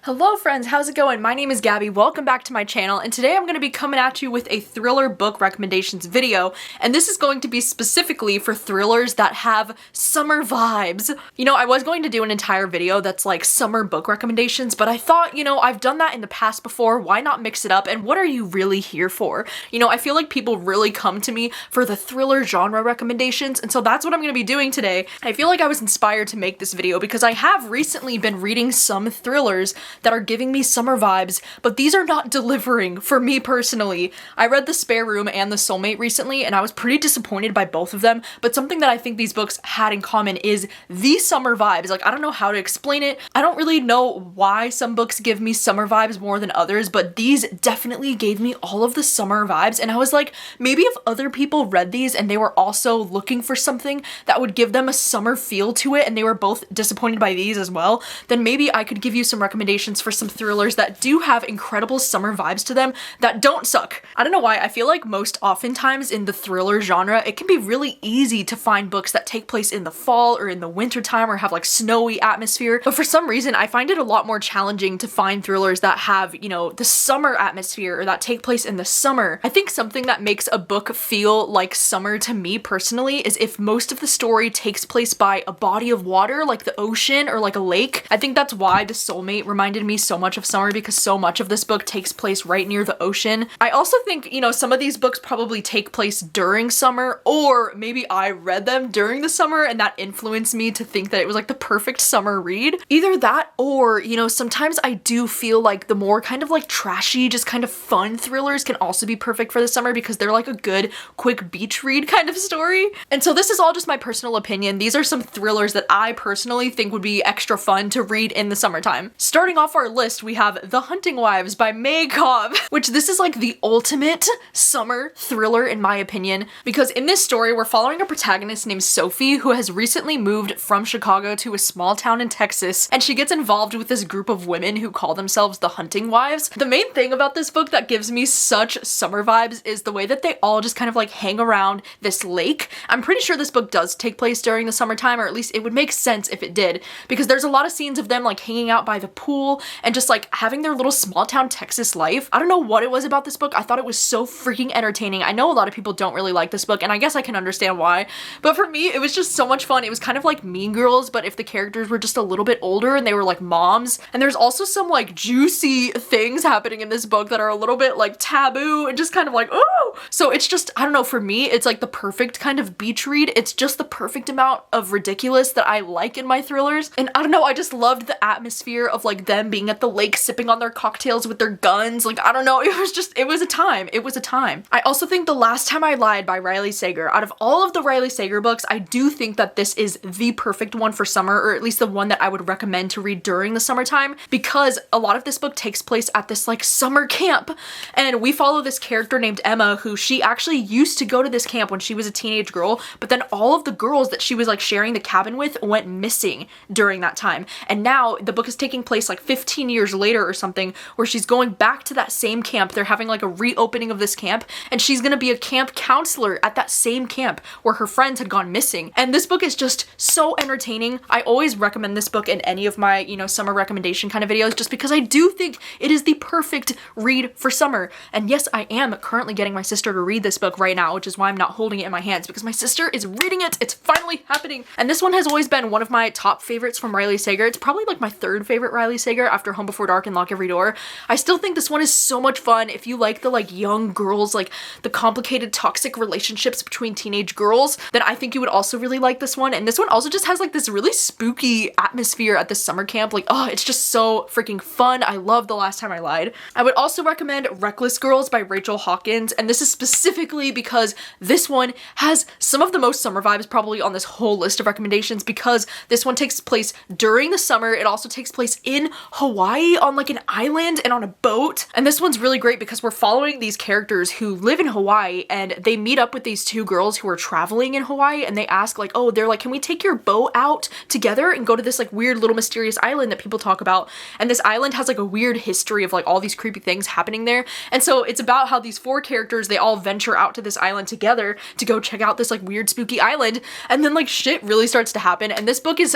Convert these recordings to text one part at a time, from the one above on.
Hello friends, how's it going? My name is Gabby, welcome back to my channel, and today I'm going to be coming at you with a thriller book recommendations video, and this is going to be specifically for thrillers that have summer vibes. You know, I was going to do an entire video that's like summer book recommendations, but I thought, you know, I've done that in the past before, why not mix it up, and what are you really here for? You know, I feel like people really come to me for the thriller genre recommendations, and so that's what I'm going to be doing today. I feel like I was inspired to make this video because I have recently been reading some thrillers that are giving me summer vibes, but these are not delivering for me personally. I read The Spare Room and The Soulmate recently, and I was pretty disappointed by both of them, but something that I think these books had in common is the summer vibes. Like, I don't know how to explain it. I don't really know why some books give me summer vibes more than others, but these definitely gave me all of the summer vibes, and I was like, maybe if other people read these and they were also looking for something that would give them a summer feel to it, and they were both disappointed by these as well, then maybe I could give you some recommendations for some thrillers that do have incredible summer vibes to them that don't suck. I don't know why, I feel like most oftentimes in the thriller genre, it can be really easy to find books that take place in the fall or in the winter time or have like snowy atmosphere, but for some reason I find it a lot more challenging to find thrillers that have, you know, the summer atmosphere or that take place in the summer. I think something that makes a book feel like summer to me personally is if most of the story takes place by a body of water, like the ocean or like a lake. I think that's why The Soulmate reminded me so much of summer, because so much of this book takes place right near the ocean. I also think, you know, some of these books probably take place during summer, or maybe I read them during the summer and that influenced me to think that it was like the perfect summer read. Either that, or, you know, sometimes I do feel like the more kind of like trashy, just kind of fun thrillers can also be perfect for the summer because they're like a good quick beach read kind of story. And so this is all just my personal opinion. These are some thrillers that I personally think would be extra fun to read in the summertime. Starting off our list, we have The Hunting Wives by May Cobb, which this is like the ultimate summer thriller in my opinion, because in this story we're following a protagonist named Sophie who has recently moved from Chicago to a small town in Texas, and she gets involved with this group of women who call themselves the Hunting Wives. The main thing about this book that gives me such summer vibes is the way that they all just kind of like hang around this lake. I'm pretty sure this book does take place during the summertime, or at least it would make sense if it did, because there's a lot of scenes of them like hanging out by the pool and just like having their little small town Texas life. I don't know what it was about this book. I thought it was so freaking entertaining. I know a lot of people don't really like this book, and I guess I can understand why, but for me it was just so much fun. It was kind of like Mean Girls, but if the characters were just a little bit older and they were like moms. And there's also some like juicy things happening in this book that are a little bit like taboo and just kind of like, oh! So it's just, I don't know, for me it's like the perfect kind of beach read. It's just the perfect amount of ridiculous that I like in my thrillers. And I don't know, I just loved the atmosphere of like them being at the lake sipping on their cocktails with their guns. Like, I don't know, it was a time. It was a time. I also think The Last Time I Lied by Riley Sager, out of all of the Riley Sager books, I do think that this is the perfect one for summer, or at least the one that I would recommend to read during the summertime, because a lot of this book takes place at this like summer camp, and we follow this character named Emma who she actually used to go to this camp when she was a teenage girl, but then all of the girls that she was like sharing the cabin with went missing during that time, and now the book is taking place like 15 years later or something, where she's going back to that same camp. They're having like a reopening of this camp, and she's gonna be a camp counselor at that same camp where her friends had gone missing. And this book is just so entertaining. I always recommend this book in any of my, you know, summer recommendation kind of videos, just because I do think it is the perfect read for summer. And yes, I am currently getting my sister to read this book right now, which is why I'm not holding it in my hands, because my sister is reading it. It's finally happening. And this one has always been one of my top favorites from Riley Sager. It's probably like my third favorite Riley Sager after Home Before Dark and Lock Every Door. I still think this one is so much fun. If you like the like young girls, like the complicated toxic relationships between teenage girls, then I think you would also really like this one. And this one also just has like this really spooky atmosphere at this summer camp. Like, oh, it's just so freaking fun. I love The Last Time I Lied. I would also recommend Reckless Girls by Rachel Hawkins, and this is specifically because this one has some of the most summer vibes probably on this whole list of recommendations, because this one takes place during the summer. It also takes place in Hawaii on like an island and on a boat. And this one's really great because we're following these characters who live in Hawaii, and they meet up with these two girls who are traveling in Hawaii, and they ask like, oh, they're like, can we take your boat out together and go to this like weird little mysterious island that people talk about? And this island has like a weird history of like all these creepy things happening there. And so it's about how these four characters, they all venture out to this island together to go check out this like weird spooky island, and then like shit really starts to happen. And this book is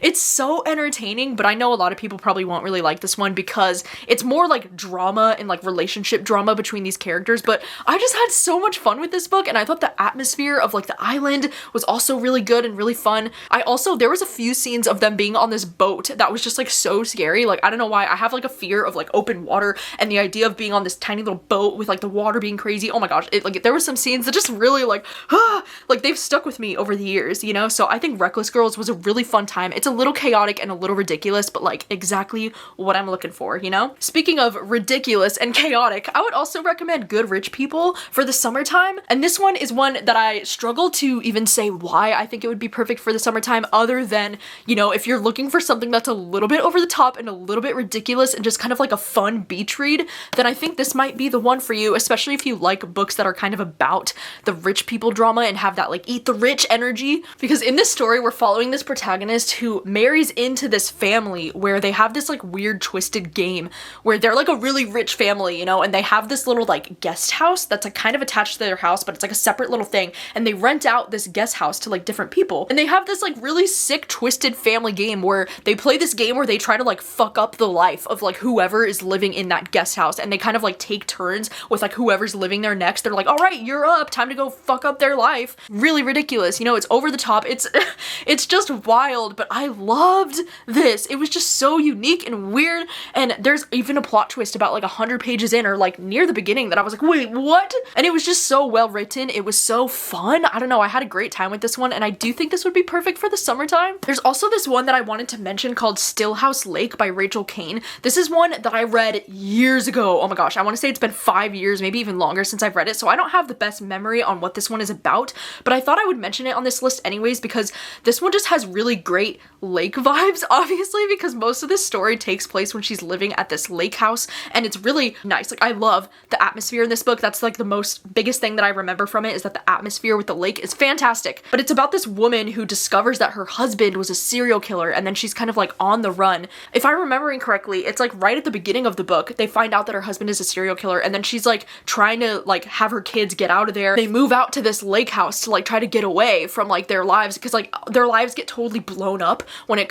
it's so entertaining, but I know a lot of people probably won't really like this one because it's more like drama and like relationship drama between these characters, but I just had so much fun with this book, and I thought the atmosphere of like the island was also really good and really fun. There was a few scenes of them being on this boat that was just like so scary. Like, I don't know why, I have like a fear of like open water, and the idea of being on this tiny little boat with like the water being crazy, oh my gosh, there were some scenes that just really like like they've stuck with me over the years, you know? So I think Reckless Girls was a really fun time. It's a little chaotic and a little ridiculous, but like exactly what I'm looking for, you know? Speaking of ridiculous and chaotic, I would also recommend Good Rich People for the summertime. And this one is one that I struggle to even say why I think it would be perfect for the summertime, other than, you know, if you're looking for something that's a little bit over the top and a little bit ridiculous and just kind of like a fun beach read, then I think this might be the one for you, especially if you like books that are kind of about the rich people drama and have that like eat the rich energy. Because in this story, we're following this protagonist who marries into this family where they have this like weird twisted game where they're like a really rich family, you know, and they have this little like guest house that's like kind of attached to their house, but it's like a separate little thing, and they rent out this guest house to like different people, and they have this like really sick twisted family game where they play this game where they try to like fuck up the life of like whoever is living in that guest house, and they kind of like take turns with like whoever's living there next. They're like, all right, you're up, time to go fuck up their life. Really ridiculous, you know, it's over the top, it's just wild, but I loved this. It was just so unique and weird, and there's even a plot twist about like 100 pages in, or like near the beginning, that I was like, wait, what? And it was just so well written. It was so fun. I don't know, I had a great time with this one, and I do think this would be perfect for the summertime. There's also this one that I wanted to mention called Stillhouse Lake by Rachel Kane. This is one that I read years ago. Oh my gosh, I want to say it's been 5 years, maybe even longer since I've read it, so I don't have the best memory on what this one is about, but I thought I would mention it on this list anyways because this one just has really great lake vibes, obviously, because most of this story takes place when she's living at this lake house, and it's really nice. Like, I love the atmosphere in this book. That's like the biggest thing that I remember from it, is that the atmosphere with the lake is fantastic. But it's about this woman who discovers that her husband was a serial killer, and then she's kind of like on the run. If I'm remembering correctly, it's like right at the beginning of the book, they find out that her husband is a serial killer, and then she's like trying to like have her kids get out of there. They move out to this lake house to like try to get away from like their lives, because like their lives get totally blown up when it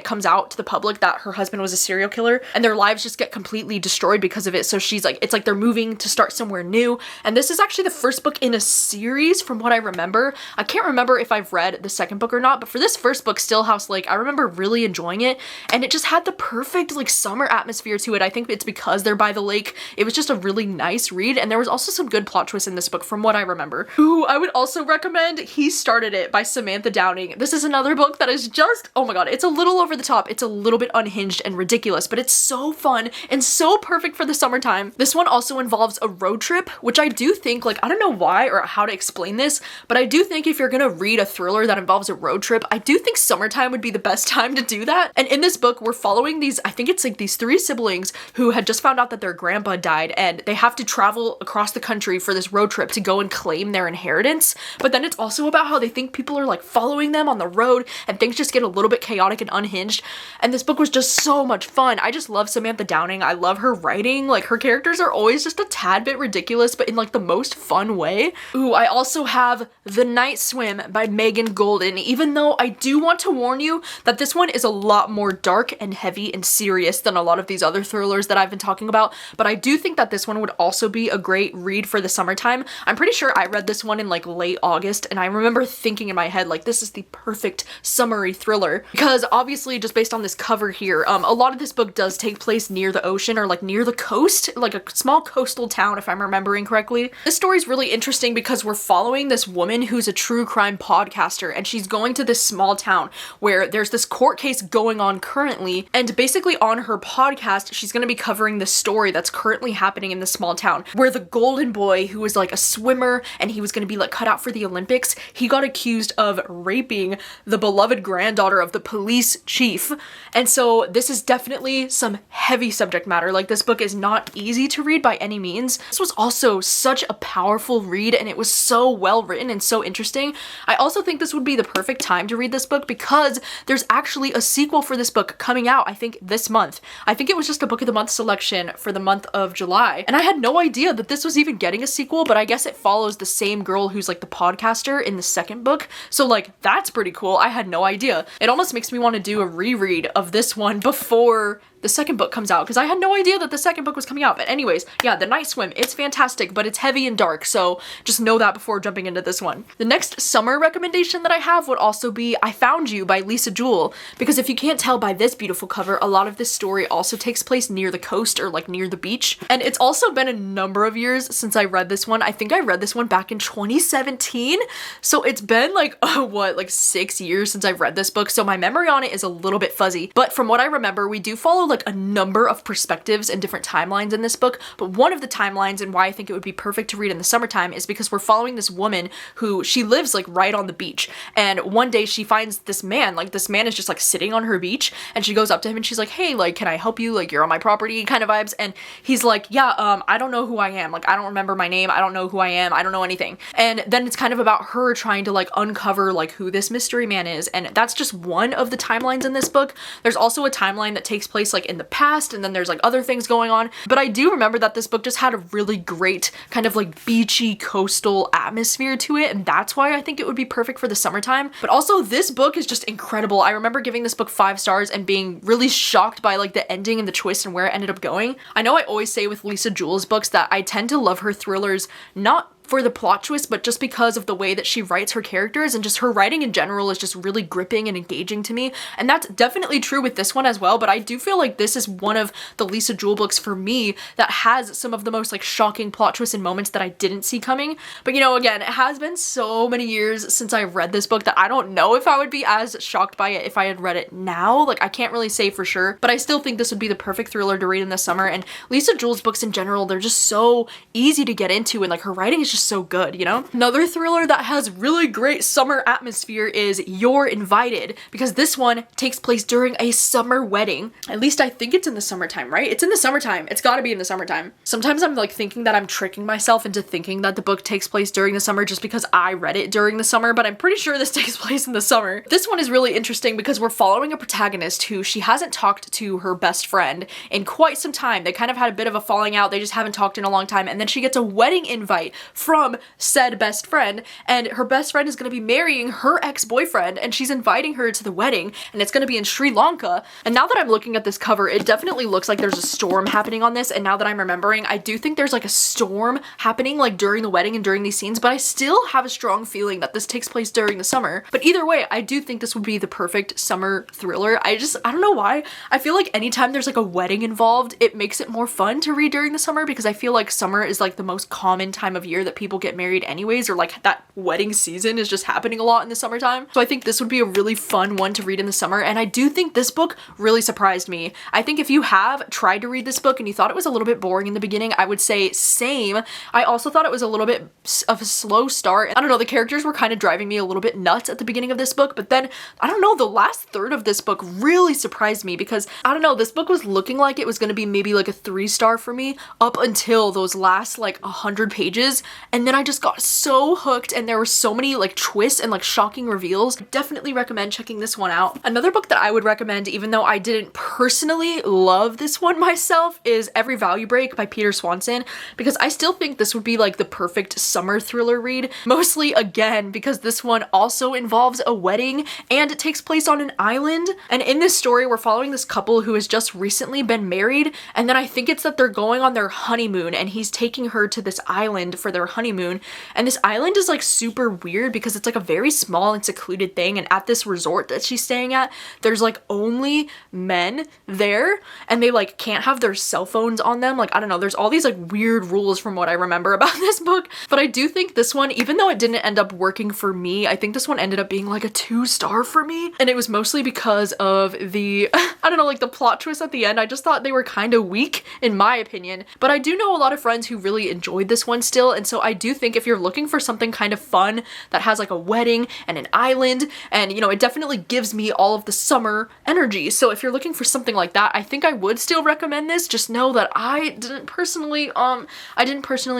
comes out to the public that her husband was a serial killer, and their lives just get completely destroyed because of it. So she's like, it's like they're moving to start somewhere new, and this is actually the first book in a series from what I remember. I can't remember if I've read the second book or not, but for this first book, Stillhouse Lake, I remember really enjoying it, and it just had the perfect like summer atmosphere to it. I think it's because they're by the lake. It was just a really nice read, and there was also some good plot twists in this book from what I remember. Ooh, I would also recommend He Started It by Samantha Downing. This is another book that is just, oh my god, it's a little over the top. It's a little bit unhinged and ridiculous, but it's so fun and so perfect for the summertime. This one also involves a road trip, which I do think, like, I don't know why or how to explain this, but I do think if you're gonna read a thriller that involves a road trip, I do think summertime would be the best time to do that. And in this book, we're following these, I think it's like these 3 siblings who had just found out that their grandpa died, and they have to travel across the country for this road trip to go and claim their inheritance. But then it's also about how they think people are like following them on the road, and things just get a little bit chaotic and unhinged. And this book was just so much fun. I just love Samantha Downing. I love her writing. Like, her characters are always just a tad bit ridiculous, but in like the most fun way. Ooh, I also have The Night Swim by Megan Golden, even though I do want to warn you that this one is a lot more dark and heavy and serious than a lot of these other thrillers that I've been talking about, but I do think that this one would also be a great read for the summertime. I'm pretty sure I read this one in like late August, and I remember thinking in my head, like, this is the perfect summery thriller, because obviously just based on this cover here, a lot of this book does take place near the ocean or like near the coast, like a small coastal town if I'm remembering correctly. This story is really interesting because we're following this woman who's a true crime podcaster, and she's going to this small town where there's this court case going on currently, and basically on her podcast she's going to be covering the story that's currently happening in this small town where the golden boy, who was like a swimmer and he was going to be like cut out for the Olympics, he got accused of raping the beloved granddaughter of the police chief. And so this is definitely some heavy subject matter. Like, this book is not easy to read by any means. This was also such a powerful read, and it was so well written and so interesting. I also think this would be the perfect time to read this book because there's actually a sequel for this book coming out, I think, this month. I think it was just a book of the month selection for the month of July, and I had no idea that this was even getting a sequel, but I guess it follows the same girl who's like the podcaster in the second book, so like that's pretty cool. I had no idea. It almost makes me want to do a reread of this one before the second book comes out, because I had no idea that the second book was coming out. But anyways, yeah, The Night Swim, it's fantastic, but it's heavy and dark, so just know that before jumping into this one. The next summer recommendation that I have would also be I Found You by Lisa Jewell, because if you can't tell by this beautiful cover, a lot of this story also takes place near the coast or like near the beach. And it's also been a number of years since I read this one. I think I read this one back in 2017, so it's been like what, like 6 years since I've read this book, so my memory on it is a little bit fuzzy. But from what I remember, we do follow like a number of perspectives and different timelines in this book, but one of the timelines and why I think it would be perfect to read in the summertime is because we're following this woman who she lives like right on the beach, and one day she finds this man, like this man is just like sitting on her beach, and she goes up to him and she's like, hey, like, can I help you, like, you're on my property kind of vibes. And he's like, yeah, I don't know who I am, like, I don't remember my name, I don't know who I am, I don't know anything. And then it's kind of about her trying to like uncover like who this mystery man is, and that's just one of the timelines in this book. There's also a timeline that takes place like in the past, and then there's like other things going on, but I do remember that this book just had a really great kind of like beachy coastal atmosphere to it, and that's why I think it would be perfect for the summertime. But also this book is just incredible. I remember giving this book 5 stars and being really shocked by like the ending and the twist and where it ended up going. I know I always say with Lisa Jewell's books that I tend to love her thrillers not for the plot twist, but just because of the way that she writes her characters, and just her writing in general is just really gripping and engaging to me. And that's definitely true with this one as well, but I do feel like this is one of the Lisa Jewell books for me that has some of the most like shocking plot twists and moments that I didn't see coming. But you know, again, it has been so many years since I've read this book that I don't know if I would be as shocked by it if I had read it now. Like, I can't really say for sure, but I still think this would be the perfect thriller to read in the summer. And Lisa Jewell's books in general, they're just so easy to get into, and like her writing is just so good, you know? Another thriller that has really great summer atmosphere is Youre Invited, because this one takes place during a summer wedding. At least I think it's in the summertime, right? It's in the summertime. It's gotta be in the summertime. Sometimes I'm like thinking that I'm tricking myself into thinking that the book takes place during the summer just because I read it during the summer, but I'm pretty sure this takes place in the summer. This one is really interesting because we're following a protagonist who she hasn't talked to her best friend in quite some time. They kind of had a bit of a falling out. They just haven't talked in a long time, and then she gets a wedding invite from said best friend, and her best friend is going to be marrying her ex-boyfriend, and she's inviting her to the wedding, and it's going to be in Sri Lanka. And now that I'm looking at this cover, it definitely looks like there's a storm happening on this, and now that I'm remembering, I do think there's like a storm happening like during the wedding and during these scenes, but I still have a strong feeling that this takes place during the summer. But either way, I do think this would be the perfect summer thriller. I don't know why. I feel like anytime there's like a wedding involved, it makes it more fun to read during the summer, because I feel like summer is like the most common time of year that people get married anyways, or like that wedding season is just happening a lot in the summertime. So I think this would be a really fun one to read in the summer, and I do think this book really surprised me. I think if you have tried to read this book and you thought it was a little bit boring in the beginning, I would say same. I also thought it was a little bit of a slow start. I don't know, the characters were kind of driving me a little bit nuts at the beginning of this book, but then, I don't know, the last third of this book really surprised me, because, I don't know, this book was looking like it was going to be maybe like a 3-star for me up until those last like 100 pages, and then I just got so hooked, and there were so many like twists and like shocking reveals. Definitely recommend checking this one out. Another book that I would recommend, even though I didn't personally love this one myself, is Every Value Break by Peter Swanson, because I still think this would be like the perfect summer thriller read, mostly again because this one also involves a wedding and it takes place on an island. And in this story, we're following this couple who has just recently been married, and then I think it's that they're going on their honeymoon, and he's taking her to this island for their honeymoon. And this island is like super weird because it's like a very small and secluded thing, and at this resort that she's staying at, there's like only men there, and they like can't have their cell phones on them. Like, I don't know, there's all these like weird rules from what I remember about this book. But I do think this one, even though it didn't end up working for me, I think this one ended up being like a 2-star for me, and it was mostly because of the I don't know, like the plot twist at the end. I just thought they were kind of weak in my opinion, but I do know a lot of friends who really enjoyed this one still, and so I do think if you're looking for something kind of fun that has like a wedding and an island, and you know, it definitely gives me all of the summer energy. So if you're looking for something like that, I think I would still recommend this. Just know that I didn't personally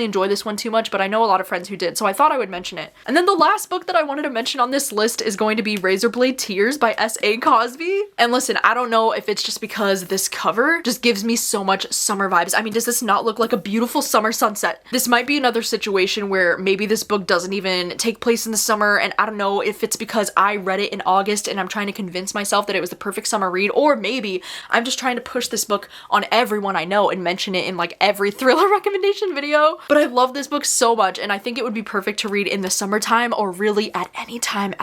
enjoy this one too much, but I know a lot of friends who did, so I thought I would mention it. And then the last book that I wanted to mention on this list is going to be Razorblade Tears by S.A. Cosby. And listen, I don't know if it's just because this cover just gives me so much summer vibes. I mean, does this not look like a beautiful summer sunset? This might be another situation situation where maybe this book doesn't even take place in the summer, and I don't know if it's because I read it in August and I'm trying to convince myself that it was the perfect summer read, or maybe I'm just trying to push this book on everyone I know and mention it in like every thriller recommendation video. But I love this book so much, and I think it would be perfect to read in the summertime, or really at any time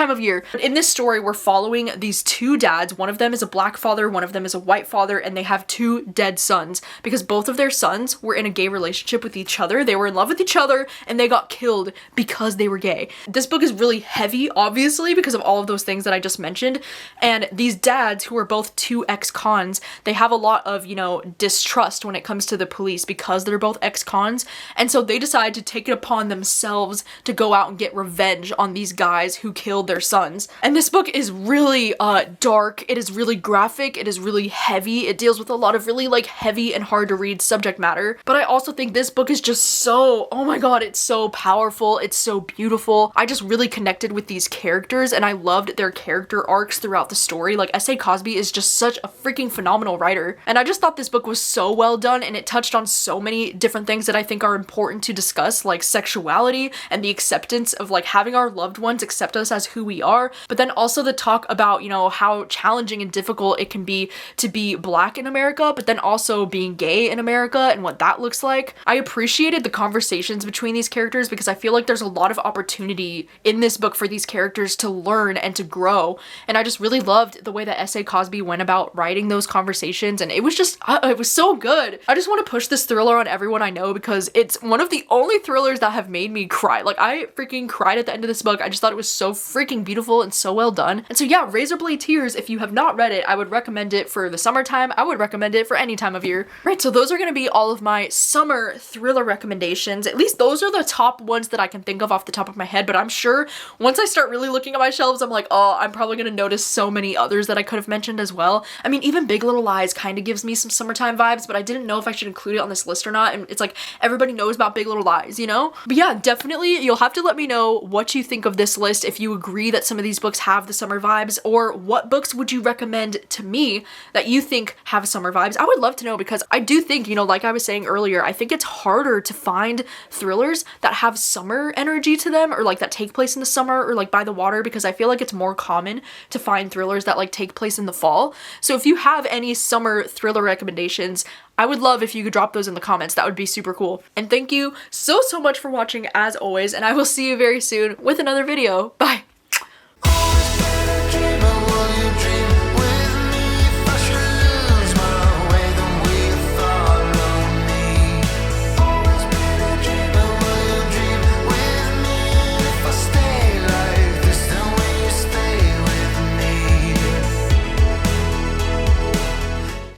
of year. But in this story, we're following these two dads. One of them is a black father, one of them is a white father, and they have two dead sons because both of their sons were in a gay relationship with each other. They were in love with each other and they got killed because they were gay. This book is really heavy, obviously, because of all of those things that I just mentioned. And these dads, who are both two ex-cons, they have a lot of, you know, distrust when it comes to the police because they're both ex-cons. And so they decide to take it upon themselves to go out and get revenge on these guys who killed their sons. And this book is really dark. It is really graphic. It is really heavy. It deals with a lot of really like heavy and hard to read subject matter. But I also think this book is just so, oh my god, it's so powerful. It's so beautiful. I just really connected with these characters and I loved their character arcs throughout the story. Like, S.A. Cosby is just such a freaking phenomenal writer. And I just thought this book was so well done, and it touched on so many different things that I think are important to discuss, like sexuality and the acceptance of like having our loved ones accept us as who we are, but then also the talk about, you know, how challenging and difficult it can be to be black in America, but then also being gay in America and what that looks like. I appreciated the conversations between these characters because I feel like there's a lot of opportunity in this book for these characters to learn and to grow, and I just really loved the way that S.A. Cosby went about writing those conversations, and it was just, it was so good. I just want to push this thriller on everyone I know because it's one of the only thrillers that have made me cry. Like, I freaking cried at the end of this book. I just thought it was so freaking beautiful and so well done. And so yeah, Razorblade Tears, if you have not read it, I would recommend it for the summertime. I would recommend it for any time of year. Right, so those are going to be all of my summer thriller recommendations. At least those are the top ones that I can think of off the top of my head, but I'm sure once I start really looking at my shelves, I'm like, oh, I'm probably going to notice so many others that I could have mentioned as well. I mean, even Big Little Lies kind of gives me some summertime vibes, but I didn't know if I should include it on this list or not. And it's like, everybody knows about Big Little Lies, you know? But yeah, definitely you'll have to let me know what you think of this list, if you agree that some of these books have the summer vibes, or what books would you recommend to me that you think have summer vibes. I would love to know, because I do think, you know, like I was saying earlier, I think it's harder to find thrillers that have summer energy to them, or like that take place in the summer, or like by the water, because I feel like it's more common to find thrillers that like take place in the fall. So if you have any summer thriller recommendations, I would love if you could drop those in the comments. That would be super cool. And thank you so much for watching as always, and I will see you very soon with another video. Bye!